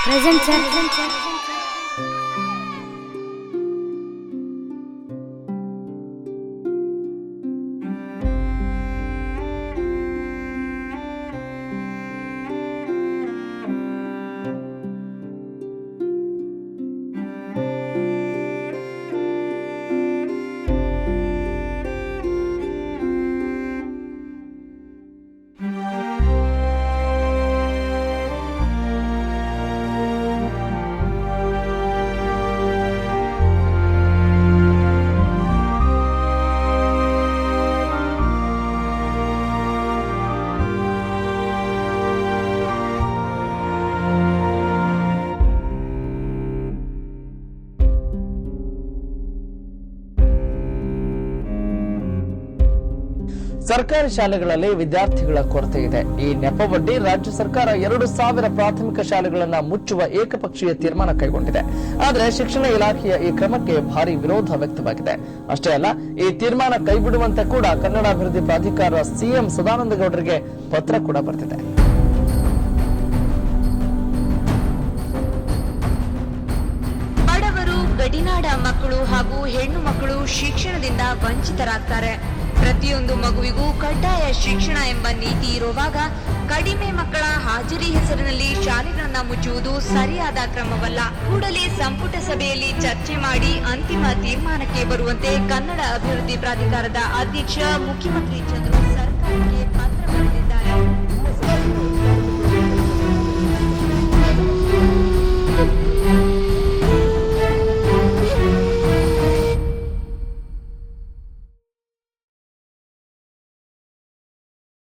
Present sir. ಸರ್ಕಾರಿ ಶಾಲೆಗಳಲ್ಲಿ ವಿದ್ಯಾರ್ಥಿಗಳ ಕೊರತೆ ಇದೆ. ಈ ನೆಪವೊಡ್ಡಿ ರಾಜ್ಯ ಸರ್ಕಾರ 2,000 ಪ್ರಾಥಮಿಕ ಶಾಲೆಗಳನ್ನು ಮುಚ್ಚುವ ಏಕಪಕ್ಷೀಯ ತೀರ್ಮಾನ ಕೈಗೊಂಡಿದೆ. ಆದರೆ ಶಿಕ್ಷಣ ಇಲಾಖೆಯ ಈ ಕ್ರಮಕ್ಕೆ ಭಾರಿ ವಿರೋಧ ವ್ಯಕ್ತವಾಗಿದೆ. ಅಷ್ಟೇ ಅಲ್ಲ, ಈ ತೀರ್ಮಾನ ಕೈಬಿಡುವಂತೆ ಕೂಡ ಕನ್ನಡ ಅಭಿವೃದ್ಧಿ ಪ್ರಾಧಿಕಾರ ಸಿಎಂ ಸದಾನಂದ ಗೌಡರಿಗೆ ಪತ್ರ ಕೂಡ ಬರೆದಿದೆ. ಬಡವರು, ಗಡಿನಾಡ ಮಕ್ಕಳು ಹಾಗೂ ಹೆಣ್ಣು ಮಕ್ಕಳು ಶಿಕ್ಷಣದಿಂದ ವಂಚಿತರಾಗ್ತಾರೆ. ಪ್ರತಿಯೊಂದು ಮಗುವಿಗೂ ಕಡ್ಡಾಯ ಶಿಕ್ಷಣ ಎಂಬ ನೀತಿ ಇರುವಾಗ ಕಡಿಮೆ ಮಕ್ಕಳ ಹಾಜರಿ ಹೆಸರಿನಲ್ಲಿ ಶಾಲೆಗಳನ್ನ ಮುಚ್ಚುವುದು ಸರಿಯಾದ ಕ್ರಮವಲ್ಲ. ಕೂಡಲೇ ಸಂಪುಟ ಸಭೆಯಲ್ಲಿ ಚರ್ಚೆ ಮಾಡಿ ಅಂತಿಮ ತೀರ್ಮಾನಕ್ಕೆ ಬರುವಂತೆ ಕನ್ನಡ ಅಭಿವೃದ್ಧಿ ಪ್ರಾಧಿಕಾರದ ಅಧ್ಯಕ್ಷ ಮುಖ್ಯಮಂತ್ರಿ ಚಂದ್ರ